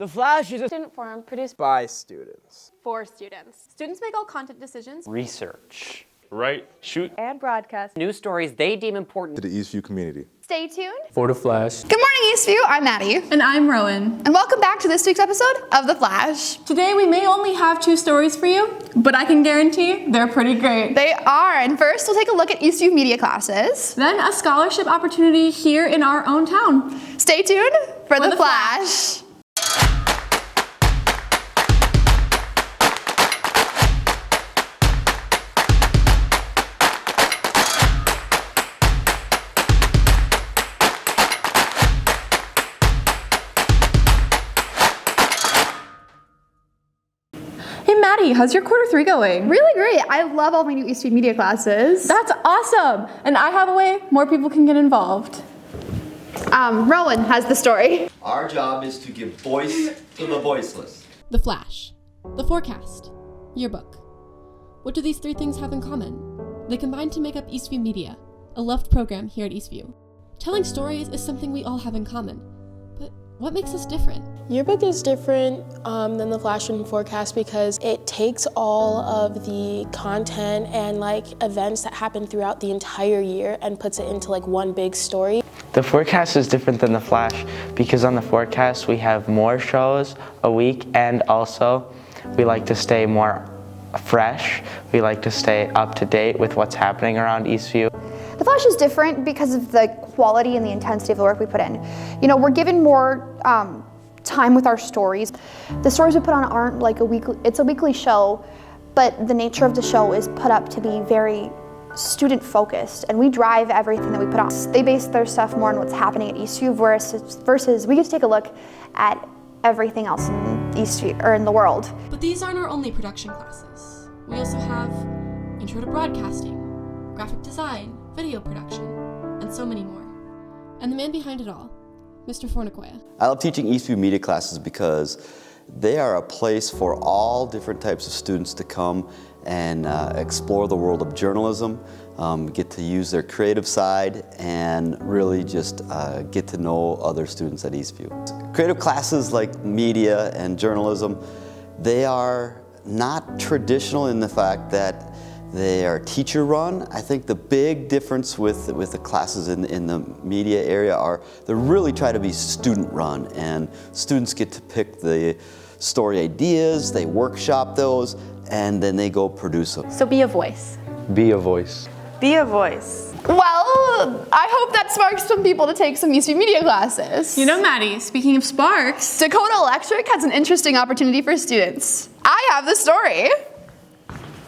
The Flash is a student forum produced by students. for students. Students make all content decisions. Research. Write, shoot, And broadcast. News stories they deem important to the Eastview community. Stay tuned. For The Flash. Good morning, Eastview. I'm Maddie. And I'm Rowan. And welcome back to this week's episode of The Flash. Today we may only have 2 stories for you, but I can guarantee they're pretty great. They are. And first, we'll take a look at Eastview media classes. Then a scholarship opportunity here in our own town. Stay tuned for The Flash. Hey Maddie, how's your quarter 3 going? Really great. I love all my new Eastview media classes. That's awesome. And I have a way more people can get involved. Rowan has the story. Our job is to give voice to the voiceless. The Flash, the forecast, yearbook. What do these 3 things have in common? They combine to make up Eastview Media, a loved program here at Eastview. Telling stories is something we all have in common, but what makes us different? Yearbook is different than the Flash and Forecast because it takes all of the content and events that happen throughout the entire year and puts it into one big story. The Forecast is different than the Flash because on the Forecast we have more shows a week, and also we like to stay more fresh. We like to stay up to date with what's happening around Eastview. The Flash is different because of the quality and the intensity of the work we put in. You know, we're given more time with our stories. The stories we put on aren't it's a weekly show, but the nature of the show is put up to be very student focused, and we drive everything that we put on. They base their stuff more on what's happening at Eastview versus we get to take a look at everything else in Eastview or in the world. But these aren't our only production classes. We also have Intro to Broadcasting, Graphic Design, Video Production, and so many more. And the man behind it all, Mr. Fornicoya. I love teaching Eastview media classes because they are a place for all different types of students to come and explore the world of journalism, get to use their creative side, and really just get to know other students at Eastview. Creative classes like media and journalism, they are not traditional in the fact that they are teacher-run. I think the big difference with the classes in the media area are they really try to be student-run, and students get to pick the story ideas, they workshop those, and then they go produce them. So be a voice. Be a voice. Be a voice. Well, I hope that sparks some people to take some Eastview media classes. You know, Maddie, speaking of sparks, Dakota Electric has an interesting opportunity for students. I have the story.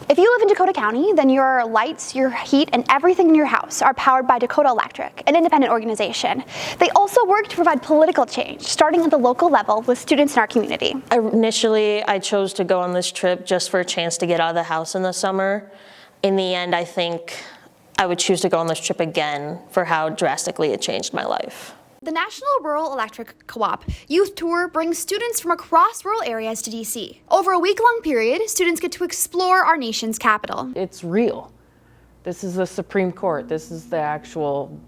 If you live in Dakota County, then your lights, your heat, and everything in your house are powered by Dakota Electric, an independent organization. They also work to provide political change, starting at the local level with students in our community. Initially, I chose to go on this trip just for a chance to get out of the house in the summer. In the end, I think I would choose to go on this trip again for how drastically it changed my life. The National Rural Electric Co-op Youth Tour brings students from across rural areas to DC. Over a week-long period, students get to explore our nation's capital. It's real. This is the Supreme Court. This is the actual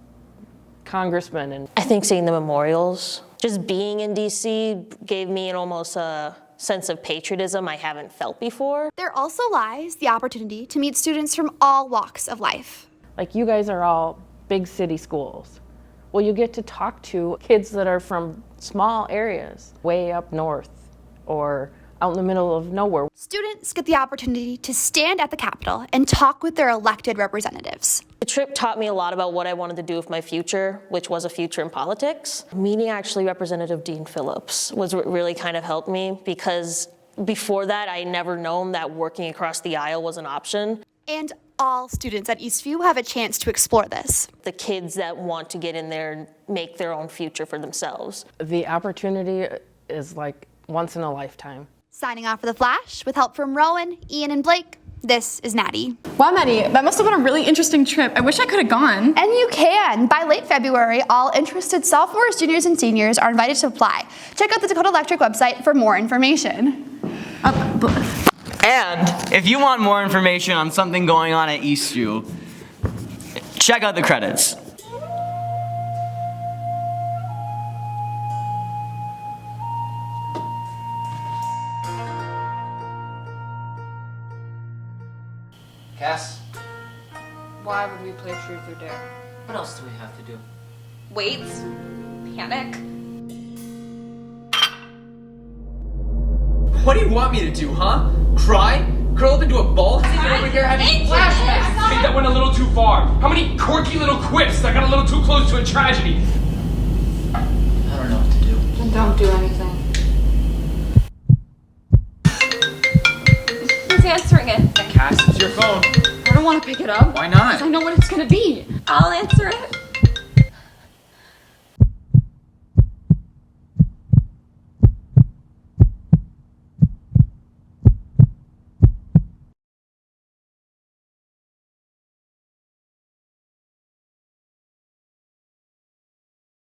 congressman. And I think seeing the memorials, just being in DC gave me almost a sense of patriotism I haven't felt before. There also lies the opportunity to meet students from all walks of life. like you guys are all big city schools. Well, you get to talk to kids that are from small areas, way up north or out in the middle of nowhere. Students get the opportunity to stand at the Capitol and talk with their elected representatives. The trip taught me a lot about what I wanted to do with my future, which was a future in politics. Meeting actually Representative Dean Phillips was what really kind of helped me, because before that, I never known that working across the aisle was an option. And all students at Eastview have a chance to explore this. The kids that want to get in there and make their own future for themselves. The opportunity is like once in a lifetime. Signing off for The Flash, with help from Rowan, Ian, and Blake, this is Maddie. Wow, Maddie, that must have been a really interesting trip. I wish I could have gone. And you can. By late February, all interested sophomores, juniors, and seniors are invited to apply. Check out the Dakota Electric website for more information. And if you want more information on something going on at Eastview, check out the credits. Cass? Why would we play truth or dare? What else do we have to do? Wait. Panic. What do you want me to do, huh? Cry? Curl up into a ball? Sit over here having flashbacks? I think that went a little too far. How many quirky little quips that got a little too close to a tragedy? I don't know what to do. Then don't do anything. Who's answering it? Cass, it's your phone. I don't want to pick it up. Why not? I know what it's gonna be. I'll answer it.